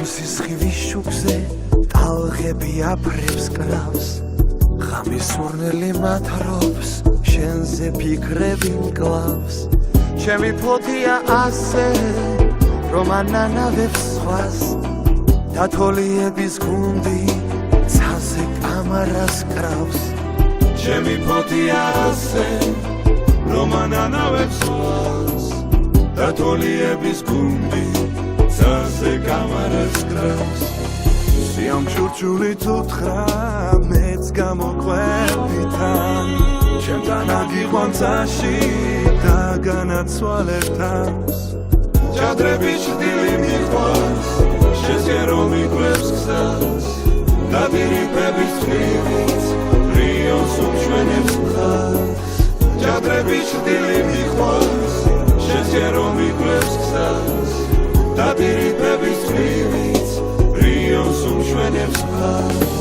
სისხლის შუქზე ტალღები აფრებს კრავს ღამის სურნელი მათრობს შენზე ფიქრები მკლავს ჩემი ფოთია ასე რომ ანანავებს სხვას დათოლიების გუნდი ცაზე კამარას კრავს ჩემი ფოთია ასე რომ ანანავებს სხვას დათოლიების გუნდი ცაზე კამარას კრავს სიამ ჩურჩულით უთხრა მეც გამოყვები თან ჩემთან აგიყვან წაში და განაცვალებ თავს ჯადრები ჭრილი მიყვარს შეძერო მიგვებს გზას დადირიფების თვივით რიოს უმშვენებს მხარს ჯადრები ჭრილი მიყვარს შეძერო მიგვებს გზას დადირიფების თვივით რიოს უმშვენებს მხარს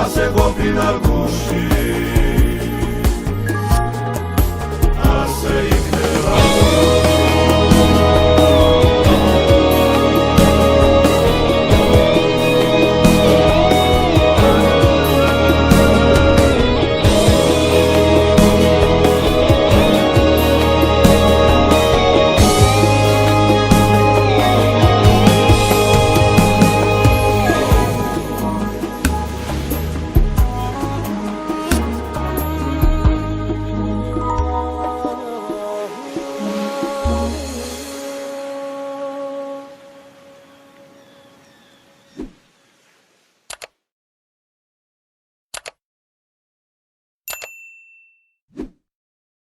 ასე ყოფილა გუში